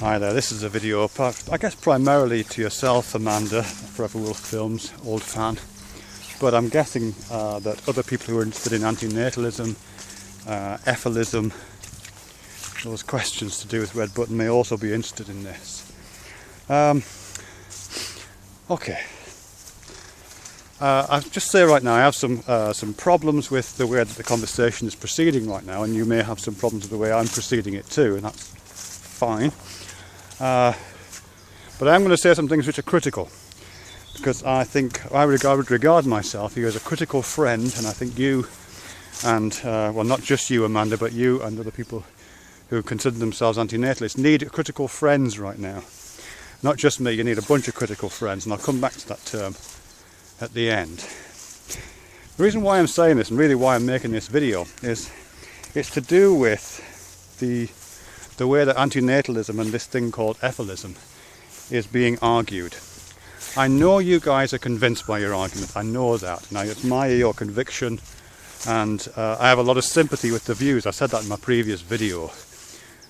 Hi there, this is a video, I guess primarily to yourself, Amanda, Forever Wolf Films, old fan. But I'm guessing that other people who are interested in antinatalism, ephilism, those questions to do with red button may also be interested in this. Okay. I'll just say right now I have some problems with the way that the conversation is proceeding right now, and you may have some problems with the way I'm proceeding it too, and that's fine. But I'm going to say some things which are critical, because I think I would regard myself here as a critical friend, and I think you and, well, not just you, Amanda, but you and other people who consider themselves antinatalists need critical friends right now. Not just me, you need a bunch of critical friends, and I'll come back to that term at the end. The reason why I'm saying this, and really why I'm making this video, is it's to do with the way that antinatalism and this thing called ephilism is being argued. I know you guys are convinced by your argument, I know that, and I admire your conviction, and I have a lot of sympathy with the views. I said that in my previous video.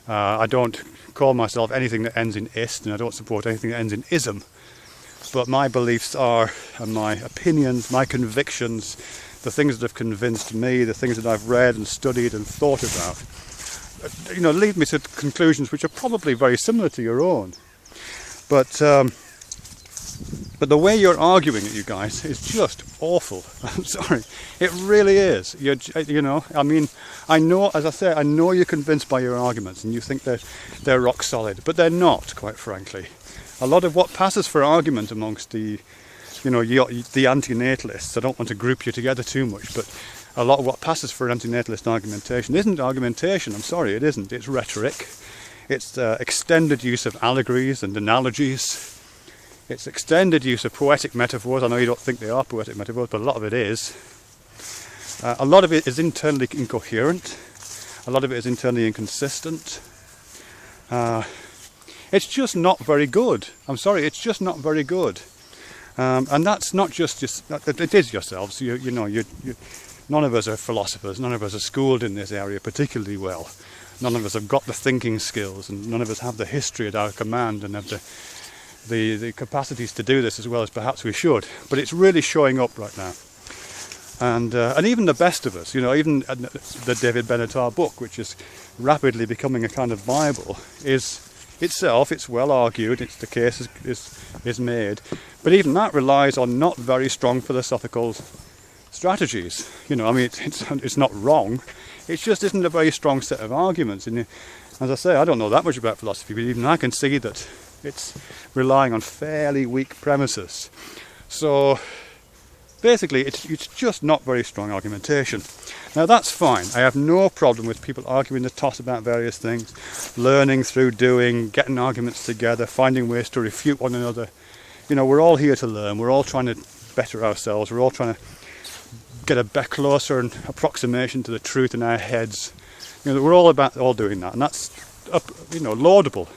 I don't call myself anything that ends in ist, and I don't support anything that ends in ism, but my beliefs are, and my opinions, my convictions, the things that have convinced me, the things that I've read and studied and thought about, lead me to conclusions which are probably very similar to your own. But the way you're arguing it, you guys, is just awful. I'm sorry, it really is. I mean, I know, as I say, I know you're convinced by your arguments and you think they're rock solid, but they're not, quite frankly. A lot of what passes for argument amongst the antinatalists, I don't want to group you together too much, but a lot of what passes for antinatalist argumentation isn't argumentation. I'm sorry, it isn't. It's rhetoric. It's extended use of allegories and analogies. It's extended use of poetic metaphors. I know you don't think they are poetic metaphors, but a lot of it is. A lot of it is internally incoherent. A lot of it is internally inconsistent. It's just not very good. I'm sorry, it's just not very good. And that's not just it is yourselves. None of us are philosophers, none of us are schooled in this area particularly well. None of us have got the thinking skills, and none of us have the history at our command and have the capacities to do this as well as perhaps we should. But it's really showing up right now. And even the best of us, even the David Benatar book, which is rapidly becoming a kind of Bible, is itself, it's well argued, the case is made, but even that relies on not very strong philosophical strategies. I mean, it's not wrong, it just isn't a very strong set of arguments. And as I say, I don't know that much about philosophy, but even I can see that it's relying on fairly weak premises. So basically it's just not very strong argumentation. Now that's fine, I have no problem with people arguing the toss about various things, learning through doing, getting arguments together, finding ways to refute one another. We're all here to learn, we're all trying to better ourselves, we're all trying to get a bit closer and approximation to the truth in our heads. We're all doing that, and that's laudable.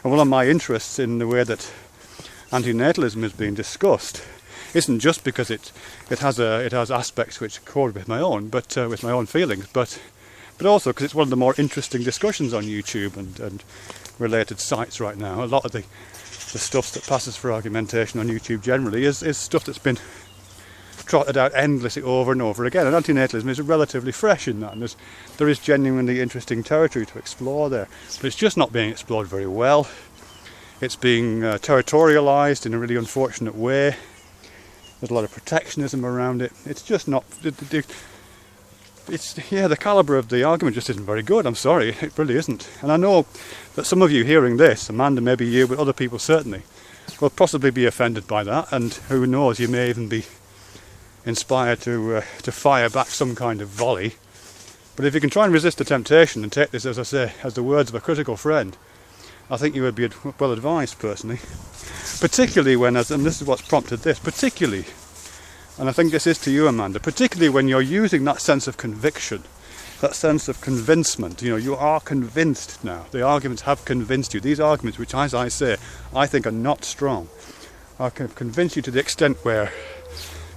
And one of my interests in the way that antinatalism is being discussed isn't just because it has aspects which accord with my own, but with my own feelings, but also because it's one of the more interesting discussions on YouTube and related sites right now. A lot of the stuff that passes for argumentation on YouTube generally is stuff that's been trotted out endlessly over and over again, and antinatalism is relatively fresh in that, and there is genuinely interesting territory to explore there, but it's just not being explored very well. It's being territorialised in a really unfortunate way. There's a lot of protectionism around it. It's just not, the calibre of the argument just isn't very good. I'm sorry, it really isn't. And I know that some of you hearing this, Amanda, maybe you, but other people certainly, will possibly be offended by that, and who knows, you may even be inspired to fire back some kind of volley. But if you can try and resist the temptation and take this, as I say, as the words of a critical friend, I think you would be well advised, personally. Particularly when, and this is what's prompted this, particularly, and I think this is to you, Amanda, particularly when you're using that sense of conviction, that sense of convincement. You are convinced now. The arguments have convinced you. These arguments, which, as I say, I think are not strong, are convinced you to the extent where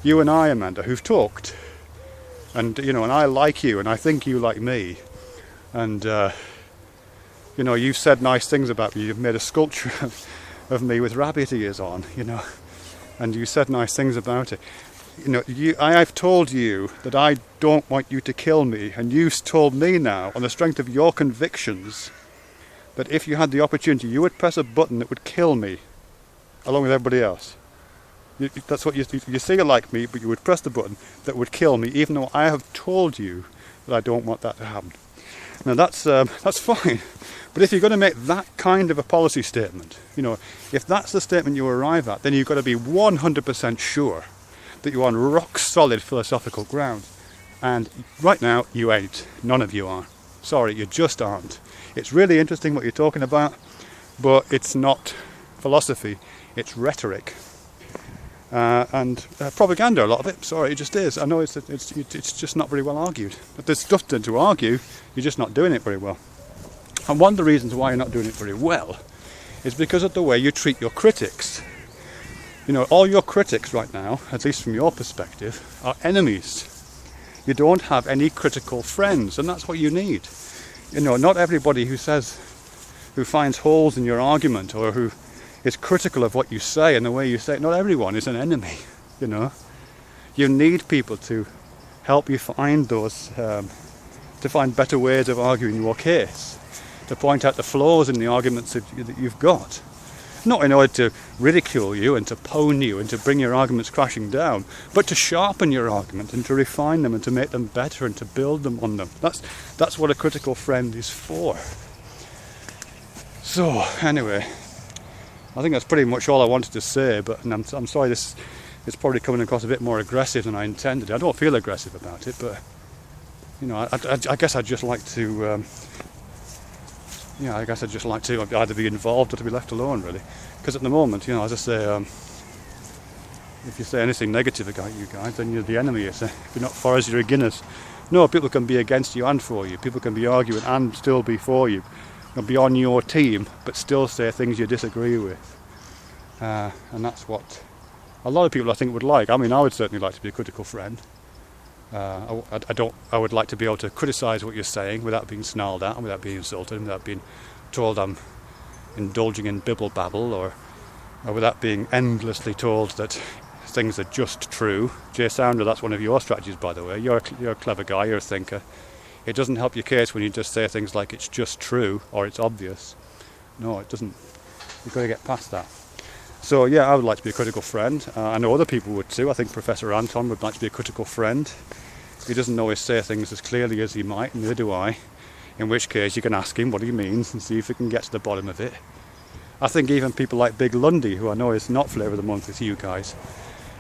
you and I, Amanda, who've talked, and and I like you, and I think you like me, and You know, you've said nice things about me. You've made a sculpture of me with rabbit ears on, you know, and you said nice things about it. You know, I've told you that I don't want you to kill me, and you've told me now, on the strength of your convictions, that if you had the opportunity, you would press a button that would kill me, along with everybody else. That's what you say you like me, but you would press the button that would kill me, even though I have told you that I don't want that to happen. Now that's fine, but if you're going to make that kind of a policy statement, you know, if that's the statement you arrive at, then you've got to be 100% sure that you're on rock solid philosophical ground. And right now, you ain't. None of you are. Sorry, you just aren't. It's really interesting what you're talking about, but it's not philosophy, it's rhetoric. And propaganda, a lot of it. Sorry, it just is. I know it's just not very well argued. But there's stuff to argue, you're just not doing it very well. And one of the reasons why you're not doing it very well is because of the way you treat your critics. You know, all your critics right now, at least from your perspective, are enemies. You don't have any critical friends, and that's what you need. You know, not everybody who finds holes in your argument or who is critical of what you say and the way you say it, not everyone is an enemy, you know. You need people to help you find those, to find better ways of arguing your case, to point out the flaws in the arguments that you've got. Not in order to ridicule you and to pwn you and to bring your arguments crashing down, but to sharpen your argument and to refine them and to make them better and to build them on them. That's what a critical friend is for. So, anyway, I think that's pretty much all I wanted to say, but I'm sorry this is probably coming across a bit more aggressive than I intended. I don't feel aggressive about it, but, you know, I guess I'd just like to... I guess I'd just like to either be involved or to be left alone, really. Because at the moment, you know, as I say, if you say anything negative about you guys, then you're the enemy. If you're not for us, you're against us. No, people can be against you and for you. People can be arguing and still be for you. Can be on your team, but still say things you disagree with. And that's what a lot of people, I think, would like. I mean, I would certainly like to be a critical friend. I would like to be able to criticise what you're saying without being snarled at and without being insulted and without being told I'm indulging in bibble babble or without being endlessly told that things are just true. Jay Sounder, that's one of your strategies, by the way. You're a clever guy, you're a thinker. It doesn't help your case when you just say things like it's just true or it's obvious. No, it doesn't. You've got to get past that. So yeah, I would like to be a critical friend. I know other people would too. I think Professor Anton would like to be a critical friend. He doesn't always say things as clearly as he might, neither do I. In which case you can ask him what he means and see if he can get to the bottom of it. I think even people like Big Lundy, who I know is not Flavour of the Month with you guys,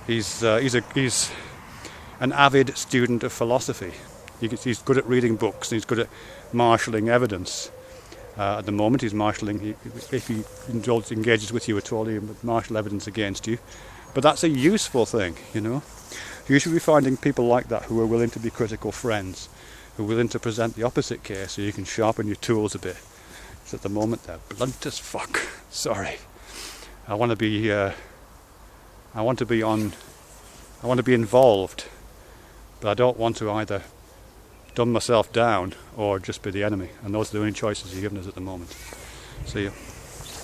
he's an avid student of philosophy. He's good at reading books, and he's good at marshalling evidence. At the moment he's marshalling, if he engages with you at all, he would marshal evidence against you. But that's a useful thing, you know. You should be finding people like that who are willing to be critical friends, who are willing to present the opposite case so you can sharpen your tools a bit. So at the moment they're blunt as fuck. Sorry. I want to be involved, but I don't want to either dumb myself down or just be the enemy. And those are the only choices you're giving us at the moment. See you.